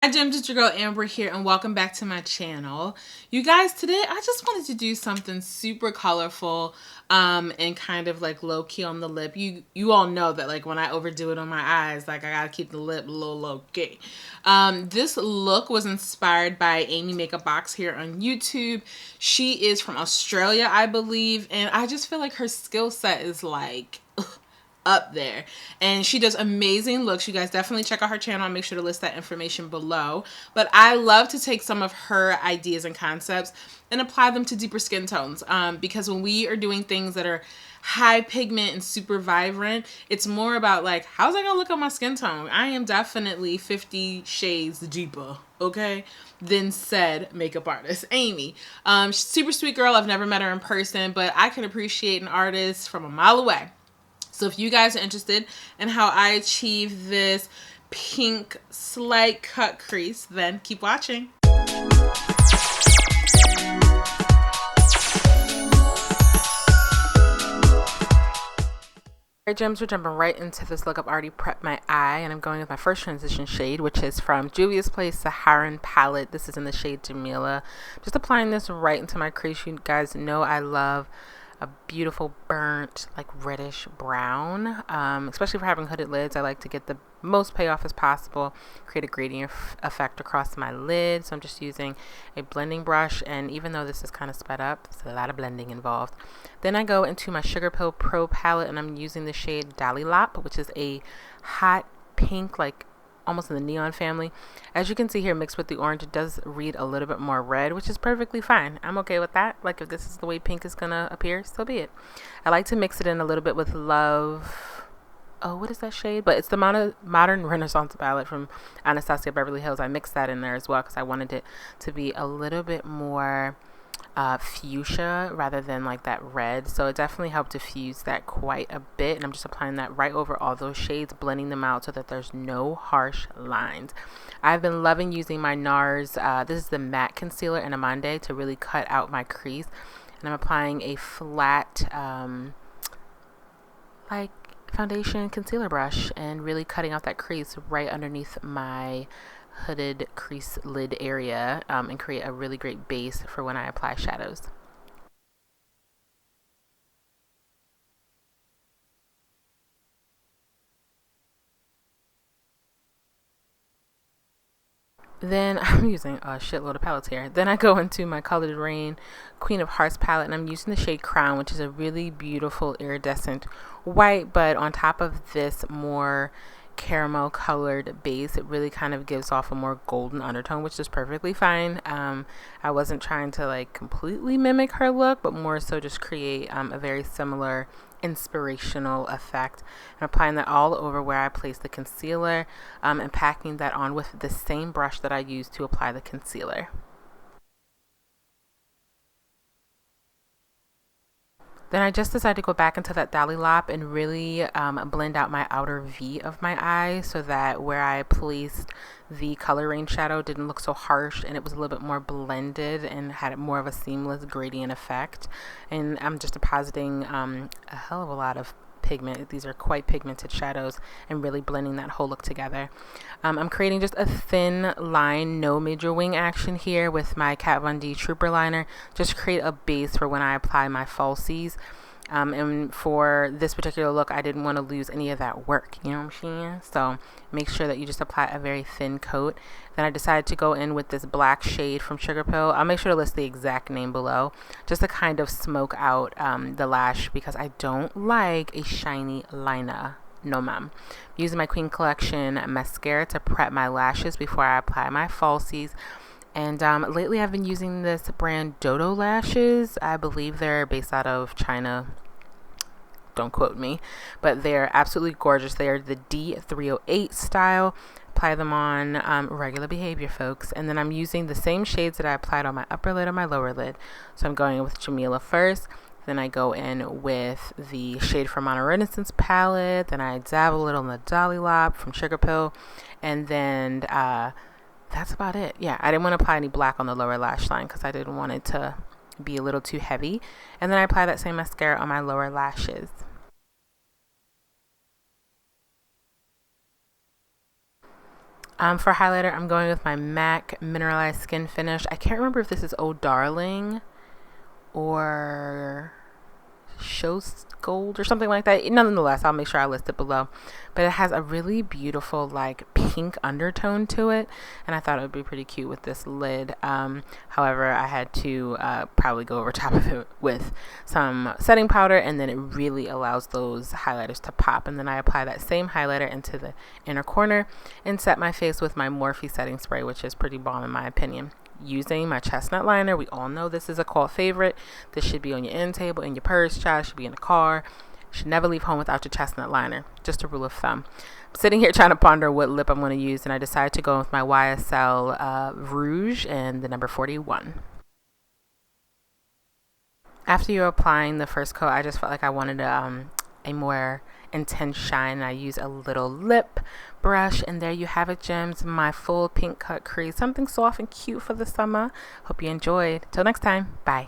Hi Gems, it's your girl Ambra here and welcome back to my channel. You guys, today I just wanted to do something super colorful and kind of like low-key on the lip. You all know that like when I overdo it on my eyes, like I gotta keep the lip a little low-key. This look was inspired by Amy Makeup Box here on YouTube. She is from Australia, I believe, and I just feel like her skill set is like up there, and she does amazing looks. You guys definitely check out her channel. I'll make sure to list that information below. But I love to take some of her ideas and concepts and apply them to deeper skin tones, because when we are doing things that are high pigment and super vibrant, it's more about like, how's that gonna look on my skin tone? I am definitely 50 shades deeper, okay, than said makeup artist Amy. Super sweet girl. I've never met her in person, but I can appreciate an artist from a mile away. So if you guys are interested in how I achieve this pink slight cut crease, then keep watching. Alright, Gems, we're jumping right into this look. I've already prepped my eye, and I'm going with my first transition shade, which is from Juvia's Place Saharan palette. This is in the shade Jamila. Just applying this right into my crease. You guys know I love a beautiful burnt, like reddish brown, especially for having hooded lids. I like to get the most payoff as possible, create a gradient effect across my lid. So I'm just using a blending brush, and even though this is kind of sped up, there's a lot of blending involved. Then I go into my Sugar Pill Pro palette, and I'm using the shade DolliPop, which is a hot pink, like almost in the neon family. As you can see here, mixed with the orange, it does read a little bit more red, which is perfectly fine. I'm okay with that. Like, if this is the way pink is gonna appear, so be it. I like to mix it in a little bit with Love. Oh, what is that shade? But it's the Modern Renaissance palette from Anastasia Beverly Hills. I mixed that in there as well because I wanted it to be a little bit more fuchsia rather than like that red. So it definitely helped diffuse that quite a bit, and I'm just applying that right over all those shades, blending them out so that there's no harsh lines. I've been loving using my NARS, this is the matte concealer in Amande, to really cut out my crease, and I'm applying a flat like foundation concealer brush and really cutting out that crease right underneath my hooded crease lid area, and create a really great base for when I apply shadows. Then I'm using a shitload of palettes here. Then I go into my Colored Raine Queen of Hearts palette, and I'm using the shade Crown, which is a really beautiful iridescent white, but on top of this more caramel colored base, it really kind of gives off a more golden undertone, which is perfectly fine. I wasn't trying to like completely mimic her look, but more so just create a very similar inspirational effect. I'm applying that all over where I place the concealer, and packing that on with the same brush that I used to apply the concealer. Then I just decided to go back into that DolliPop and really blend out my outer V of my eye so that where I placed the color range shadow didn't look so harsh, and it was a little bit more blended and had more of a seamless gradient effect. And I'm just depositing a hell of a lot of pigment. These are quite pigmented shadows, and really blending that whole look together. I'm creating just a thin line, no major wing action here with my Kat Von D Trooper liner, just to create a base for when I apply my falsies. And for this particular look, I didn't want to lose any of that work, you know what I'm saying? So make sure that you just apply a very thin coat. Then I decided to go in with this black shade from Sugar Pill. I'll make sure to list the exact name below, just to kind of smoke out the lash, because I don't like a shiny liner. No ma'am. Using my Queen Collection mascara to prep my lashes before I apply my falsies. And lately I've been using this brand Dodo lashes. I believe they're based out of China. Don't quote me. But they're absolutely gorgeous. They are the D308 style. Apply them on regular behavior, folks. And then I'm using the same shades that I applied on my upper lid and my lower lid. So I'm going with Jamila first. Then I go in with the shade from Modern Renaissance palette. Then I dab a little in the DolliPop from Sugar Pill. And then that's about it. Yeah, I didn't want to apply any black on the lower lash line because I didn't want it to be a little too heavy. And then I apply that same mascara on my lower lashes. For highlighter, I'm going with my MAC Mineralized Skin Finish. I can't remember if this is Oh Darling or Shows Gold or something like that. Nonetheless, I'll make sure I list it below. But it has a really beautiful like pink undertone to it, and I thought it would be pretty cute with this lid. However, I had to probably go over top of it with some setting powder, and then it really allows those highlighters to pop. And then I apply that same highlighter into the inner corner and set my face with my Morphe setting spray, which is pretty bomb in my opinion. Using my chestnut liner. We all know this is a cult favorite. This should be on your end table, in your purse, child. Should be in the car. Should never leave home without your chestnut liner. Just a rule of thumb. I'm sitting here trying to ponder what lip I'm going to use, and I decided to go with my YSL Rouge and the number 41. After you're applying the first coat, I just felt like I wanted a more intense shine. I use a little lip brush, and there you have it, gems. My full pink cut crease, something soft and cute for the summer. Hope you enjoyed. Till next time, bye.